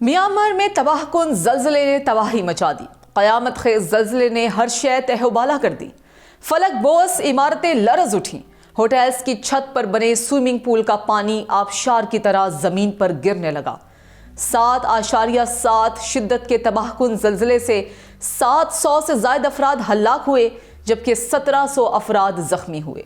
Myanmar में तबाहकुन ज़ल्ज़ले ने तबाही मचा दी। क़यामत ख़ेज़ ज़ल्ज़ले ने हर शय तहबाला कर दी। फलक बोस इमारतें लरज़ उठीं। होटल्स की छत पर बने स्विमिंग पूल का पानी आबशार की तरह ज़मीन पर गिरने लगा। 7.7 शिद्दत के तबाहकुन ज़ल्ज़ले से 700 से ज़ायद अफराद हलाक हुए, जबकि 1700 अफराद ज़ख्मी हुए।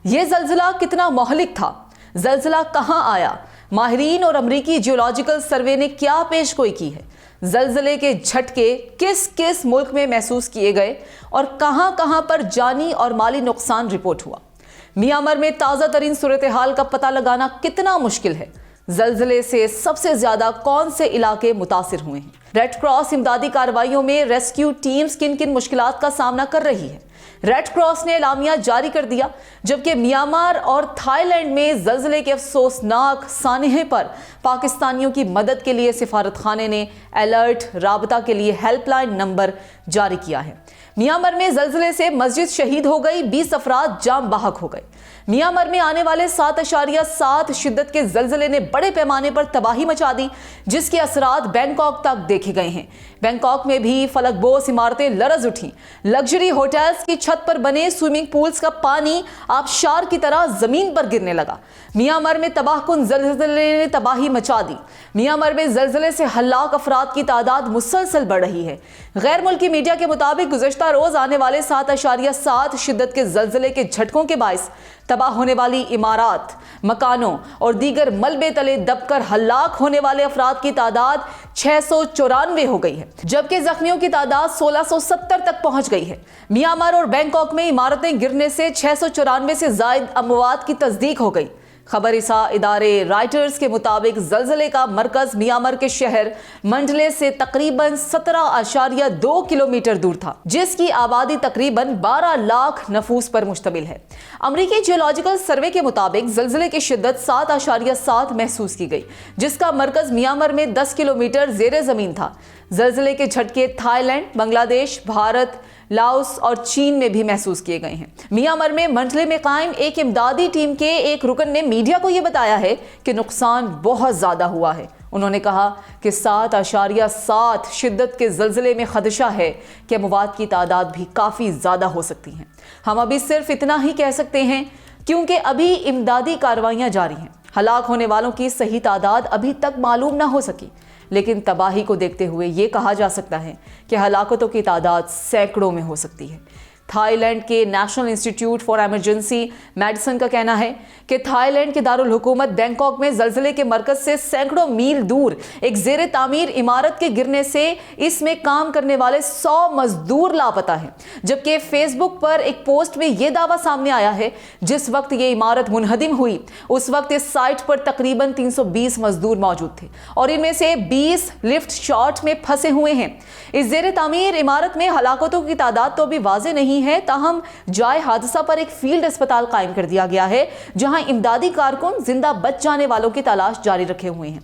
ये ज़ल्ज़ला कितना मोहलिक था? ज़ल्ज़ला कहाँ आया? माहिरीन और अमरीकी जियोलॉजिकल सर्वे ने क्या पेशगोई की है? ज़ल्ज़ले के झटके किस किस मुल्क में महसूस किए गए और कहां कहां पर जानी और माली नुकसान रिपोर्ट हुआ? म्यांमार में ताज़ा तरीन सूरत हाल का पता लगाना कितना मुश्किल है? ज़ल्ज़ले से सबसे ज्यादा कौन से इलाके मुतासिर हुए हैं? रेड क्रॉस इमदादी कार्रवाइयों में रेस्क्यू टीम्स किन किन मुश्किलात का सामना कर रही है? रेड क्रॉस ने एलामिया जारी कर दिया, जबकि म्यांमार और थाईलैंड में ज़ल्ज़ले के अफसोसनाक सानहे पर पाकिस्तानियों की मदद के लिए सिफारतखाने ने अलर्ट राबता के लिए हेल्पलाइन नंबर जारी किया है। म्यांमार में ज़ल्ज़ले से मस्जिद शहीद हो गई, 20 अफराद जाम बहक हो गए। म्यांमार में आने वाले 7.7 शिद्दत के ज़ल्ज़ले ने बड़े पैमाने पर तबाही मचा दी, जिसके असरात बैंकॉक तक देखे गए हैं। बैंकॉक में भी फलकबोस इमारतें लरज़ उठी। लग्जरी होटल्स की छत पर बने स्विमिंग पूल्स का पानी आबशार की तरह जमीन पर गिरने लगा। म्यांमार में तबाहकुन ज़ल्ज़ले ने तबाही मचा दी। म्यांमार में ज़ल्ज़ले से हलाक अफराद की तादाद मुसलसल बढ़ रही है। गैर मुल्की मीडिया के मुताबिक गुज़श्ता रोज आने वाले 7.7 शिद्दत के ज़ल्ज़ले के झटकों के बायस तबाह होने वाली इमारात, मकानों और दीगर मलबे तले दबकर हलाक होने वाले अफराद की तादाद 694 हो गई है, जबकि जख्मियों की तादाद 1670 तक पहुंच गई है। म्यांमार और बैंकॉक में इमारतें गिरने से 694 से जायद अमवात की तस्दीक हो गई। खबरिसा इदारे राइटर्स के मुताबिक ज़ल्ज़ले का मरकज़ म्यांमार के शहर मंडले से तकरीबन 17.2 किलोमीटर दूर था, जिसकी आबादी तकरीबन 12 लाख नफूस पर मुश्तमिल है। अमरीकी जियोलॉजिकल सर्वे के मुताबिक ज़ल्ज़ले की शिद्दत 7.7 महसूस की गई, जिसका मरकज़ म्यांमार में 10 किलोमीटर ज़ेरे ज़मीन था। ज़ल्ज़ले के झटके थाईलैंड, बांग्लादेश, भारत, लाओस और चीन में भी महसूस किए गए हैं। म्यांमार में मंडले में कायम एक इमदादी टीम के एक रुकन ने मीडिया को यह बताया है कि नुकसान बहुत ज्यादा हुआ है। उन्होंने कहा कि 7.7 शिद्दत के ज़ल्ज़ले में खदशा है कि अमवात की तादाद भी काफ़ी ज़्यादा हो सकती हैं। हम अभी सिर्फ इतना ही कह सकते हैं, क्योंकि अभी इमदादी कार्रवाइयाँ जारी हैं। हलाक होने वालों की सही तादाद अभी तक मालूम ना हो सकी, लेकिन तबाही को देखते हुए ये कहा जा सकता है कि हलाकतों की तादाद सैकड़ों में हो सकती है। थाईलैंड के national institute for emergency medicine का कहना है कि थाईलैंड के दारुल हुकूमत बैंकॉक में ज़ल्ज़ले के मरकज़ से सैकड़ों मील दूर एक ज़ेरे तामीर इमारत के गिरने से इसमें काम करने वाले 100 मजदूर लापता हैं, जबकि फेसबुक पर एक पोस्ट में यह दावा सामने आया है जिस वक्त ये इमारत मुनहदिम हुई उस वक्त इस साइट पर तकरीबन 320 मजदूर मौजूद थे और इनमें से 20 लिफ्ट शॉर्ट में फंसे हुए हैं। इस ज़ेरे तामीर इमारत में हलाकतों की तादाद तो अभी वाज़ेह नहीं है, ताहम जाए हादसा पर एक फील्ड अस्पताल कायम कर दिया गया है, जहां इमदादी कारकुन जिंदा बच जाने वालों की तलाश जारी रखे हुए हैं।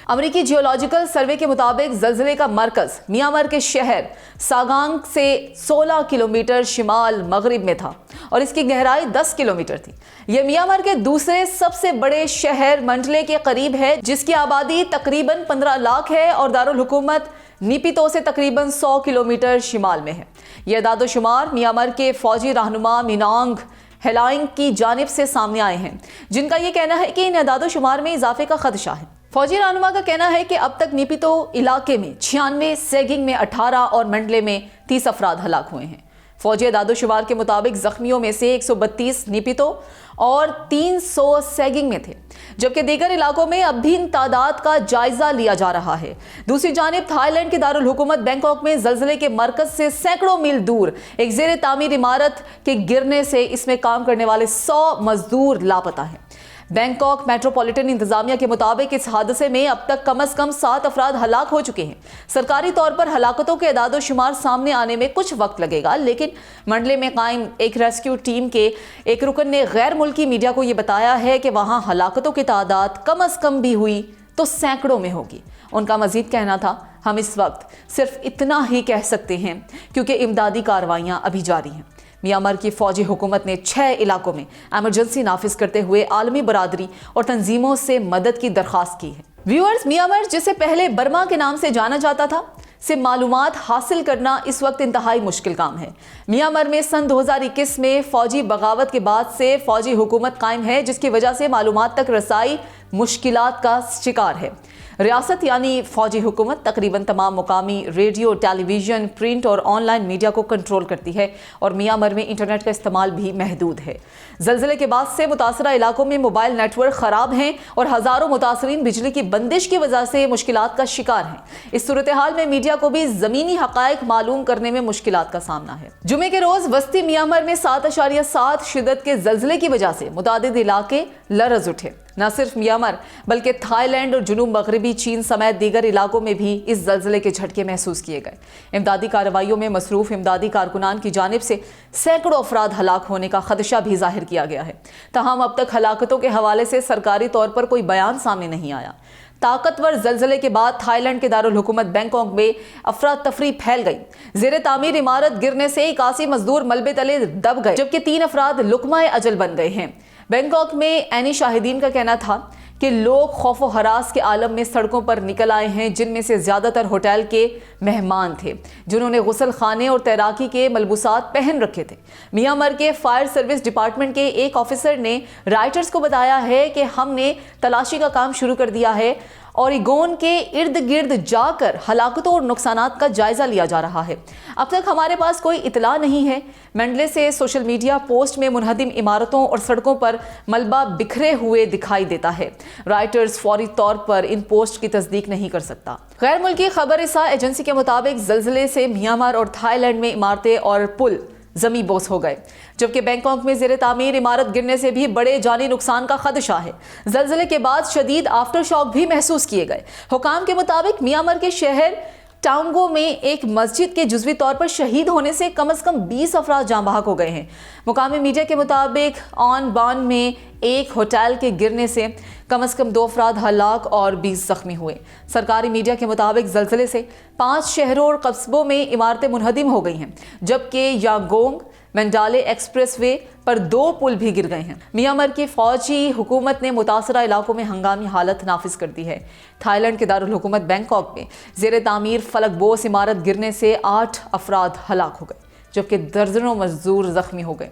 अमरीकी जियोलॉजिकल सर्वे के मुताबिक ज़ल्ज़ले का मरकज़ म्यांमार के शहर सागांग से 16 किलोमीटर शिमाल मगरिब में था और इसकी गहराई 10 किलोमीटर थी। यह म्यांमार के दूसरे सबसे बड़े शहर मंडले के करीब है, जिसकी आबादी तकरीबन 15 लाख है और दारुल हुकूमत निपितो से तकरीबन 100 किलोमीटर शिमाल में है। यह दादोशुमार म्यांमार के फौजी रहनुमा मिनांग हेलाइंग की जानिब से सामने आए हैं, जिनका यह कहना है कि इन दादोशुमार में इजाफे का खदशा है। फौजी रहनुमा का कहना है कि अब तक निपितो इलाके में 96, सेगिंग में 18 और मंडले में 30 अफराद हलाक हुए हैं। फौजी दादोशुमार के मुताबिक जख्मियों में से 132 निपितो और 300 सेगिंग में थे, जबकि दीगर इलाकों में अब भी इन तादाद का जायजा लिया जा रहा है। दूसरी जानिब थाईलैंड की दारुल हुकूमत बैंकॉक में ज़ल्ज़ले के मरकज से सैकड़ों मील दूर एक ज़ेरे तामीर इमारत के गिरने से इसमें काम करने वाले 100 मजदूर लापता हैं। बैंकॉक मेट्रोपॉलिटन इंतजामिया के मुताबिक इस हादसे में अब तक कम से कम 7 अफराद हलाक हो चुके हैं। सरकारी तौर पर हलाकतों के अदाद शुमार सामने आने में कुछ वक्त लगेगा, लेकिन मंडले में कायम एक रेस्क्यू टीम के एक रुकन ने गैर मुल्की मीडिया को यह बताया है कि वहां हलाकतों की तादाद कम से कम भी हुई तो सैकड़ों में होगी। उनका मजीद कहना था, हम इस वक्त सिर्फ इतना ही कह सकते हैं क्योंकि इमदादी कार्रवाइयाँ अभी जारी हैं। म्यांमार की फौजी हुकूमत ने 6 इलाकों में एमरजेंसी नाफिज करते हुए आलमी बरादरी और तंजीमों से मदद की दरख्वास्त की है। व्यूअर्स, म्यांमार जिसे पहले बर्मा के नाम से जाना जाता था से मालूमात हासिल करना इस वक्त इंतहाई मुश्किल काम है। म्यांमार में सन 2021 में फौजी बगावत के बाद से फौजी हुकूमत कायम है, जिसकी वजह से मालूमात तक रसाई मुश्किलात का शिकार है। रियासत यानी फौजी हुकूमत तकरीबन तमाम मुकामी रेडियो, टेलीविजन, प्रिंट और ऑनलाइन मीडिया को कंट्रोल करती है और म्यांमार में इंटरनेट का इस्तेमाल भी महदूद है। ज़लज़ले के बाद से मुतासरा इलाकों में मोबाइल नेटवर्क ख़राब हैं और हज़ारों मुतासरीन बिजली की बंदिश की वजह से मुश्किलात का शिकार हैं। इस सूरत हाल में मीडिया को भी ज़मीनी हक़ाइक़ मालूम करने में मुश्किलात का सामना है। जुमे के रोज़ वस्ती म्यांमार में 7.7 शिद्दत के ज़लज़ले की वजह से मुतादिद इलाके लरज़ उठे। न सिर्फ म्यांमार बल्कि थाईलैंड और जुनूब मगरबी चीन समेत दीगर इलाकों में भी इस ज़लज़ले के झटके महसूस किए गए। इमदादी कार्रवाइयों में मसरूफ़ इमदादी कारकुनान की जानिब से सैकड़ों अफराद हलाक होने का खदशा भी जाहिर किया गया है। ताहम अब तक हलाकतों के हवाले से सरकारी तौर पर कोई बयान सामने नहीं आया। ताकतवर ज़लज़ले के बाद थाईलैंड के दारुल हुकूमत बैंकॉक में अफरा तफरी फैल गई। ज़ेरे तामीर इमारत गिरने से 81 मजदूर मलबे तले दब गए, जबकि 3 अफराद लुकमाए अजल बन गए हैं। बैंकॉक में ऐनी शाहिदीन का कहना था कि लोग खौफ व हरास के आलम में सड़कों पर निकल आए हैं, जिनमें से ज़्यादातर होटल के मेहमान थे जिन्होंने गुसल खाने और तैराकी के मलबूसात पहन रखे थे। म्यांमार के फायर सर्विस डिपार्टमेंट के एक ऑफिसर ने राइटर्स को बताया है कि हमने तलाशी का काम शुरू कर दिया है और इगोन के इर्द गिर्द जाकर हलाकतों और नुकसानात का जायजा लिया जा रहा है। अब तक हमारे पास कोई इतला नहीं है। मंडले से सोशल मीडिया पोस्ट में मुनहदिम इमारतों और सड़कों पर मलबा बिखरे हुए दिखाई देता है। राइटर्स फौरी तौर पर इन पोस्ट की तस्दीक नहीं कर सकता। गैर मुल्की खबर-ए-सा एजेंसी के मुताबिक ज़लज़ले से म्यांमार और थाईलैंड में इमारतें और पुल ज़मी बोस हो गए, जबकि बैंकॉक में ज़ेरे तामीर इमारत गिरने से भी बड़े जानी नुकसान का खदशा है। ज़लज़ले के बाद शदीद आफ्टर शॉक भी महसूस किए गए। हुकाम के मुताबिक म्यांमार के शहर टांगो में एक मस्जिद के जुज़वी तौर पर शहीद होने से कम 20 अफराद जाँ बहक हो गए हैं। मुकामी मीडिया के मुताबिक ऑन बान में एक होटल के गिरने से कम 2 अफराद हलाक और 20 जख्मी हुए। सरकारी मीडिया के मुताबिक ज़लज़ले से 5 शहरों और कस्बों में इमारतें मुनहदिम हो गई हैं, जबकि यांगोंग मंडाले एक्सप्रेस वे पर 2 पुल भी गिर गए हैं। म्यांमार की फौजी हुकूमत ने मुतासरा इलाकों में हंगामी हालत नाफिज कर दी है। थाईलैंड के दारुल हुकूमत बैंकॉक में ज़ेरे तामीर फलक बोस इमारत गिरने से 8 अफराद हलाक हो गए, जबकि दर्जनों मजदूर जख्मी हो गए,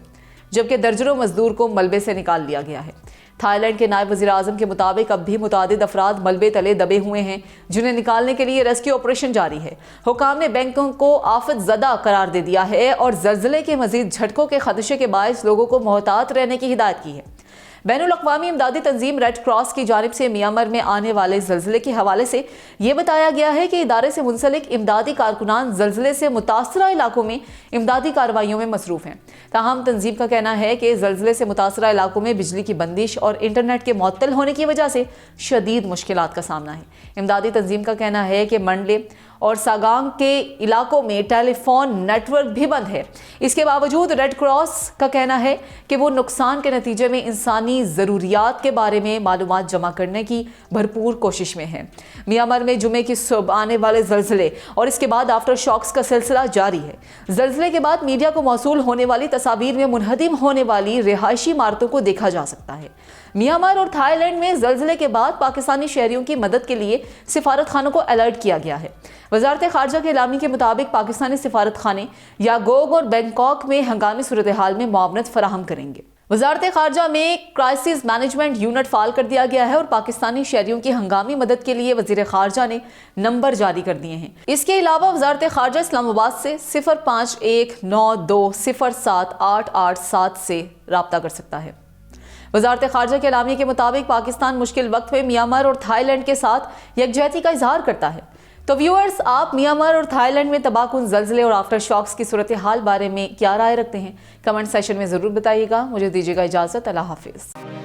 जबकि दर्जनों मजदूर को मलबे से निकाल लिया गया है। थाईलैंड के नायब वज़ीर आज़म के मुताबिक अब भी मुतादिद अफराद मलबे तले दबे हुए हैं, जिन्हें निकालने के लिए रेस्क्यू ऑपरेशन जारी है। हुकाम ने बैंकॉक को आफत ज़दा करार दे दिया है और ज़लज़ले के मज़ीद झटकों के खदशे के बायस लोगों को मोहतात रहने की हिदायत की है। बैनुल-अक़वामी इमदादी तंजीम रेड क्रॉस की जानिब से म्यांमार में आने वाले ज़लज़ले के हवाले से ये बताया गया है कि इदारे से मुंसलिक इमदादी कारकुनान ज़लज़ले से मुतासरा इलाकों में इमदादी कार्रवाइयों में मसरूफ़ हैं। ताहम तंजीम का कहना है कि ज़लज़ले से मुतासरा इलाकों में बिजली की बंदिश और इंटरनेट के मुअत्तल होने की वजह से शदीद मुश्किलात का सामना है। इमदादी तंजीम का कहना है कि मंडले और सागांग के इलाकों में टेलीफोन नेटवर्क भी बंद है। इसके बावजूद रेड क्रॉस का कहना है कि वो नुकसान के नतीजे में इंसानी ज़रूरियात के बारे में मालूमात जमा करने की भरपूर कोशिश में है। म्यांमार में जुमे की सुबह आने वाले ज़लज़ले और इसके बाद आफ्टर शॉक्स का सिलसिला जारी है। ज़लज़ले के बाद मीडिया को मौसूल होने वाली तस्वीर में मुनहदिम होने वाली रिहायशी इमारतों को देखा जा सकता है। म्यांमार और थाईलैंड में ज़लज़ले के बाद पाकिस्तानी शहरियों की मदद के लिए सिफारत खानों को अलर्ट किया गया है। वज़ारत ख़ारजा के एलामी के मुताबिक पाकिस्तानी सिफारत खाने यांगोंग और बैंकॉक में हंगामी सूरत हाल में मुआवनत फराहम करेंगे। वज़ारत ख़ारजा में क्राइसिस मैनेजमेंट यूनिट फाल कर दिया गया है और पाकिस्तानी शहरियों की हंगामी मदद के लिए वज़ीर ख़ारजा ने नंबर जारी कर दिए हैं। इसके अलावा वज़ारत ख़ारजा इस्लामाबाद से 0519207887 से रब्ता कर सकता है। वज़ारत ख़ारजा के एलामी के मुताबिक पाकिस्तान मुश्किल वक्त में म्यांमार और थाईलैंड के साथ यकजहती का इजहार करता है। तो व्यूअर्स, आप म्यांमार और थाईलैंड में तबाहकुन ज़लज़ले और आफ्टर शॉक्स की सूरत हाल बारे में क्या राय रखते हैं? कमेंट सेशन में ज़रूर बताइएगा। मुझे दीजिएगा इजाज़त। अल्लाह हाफिज़।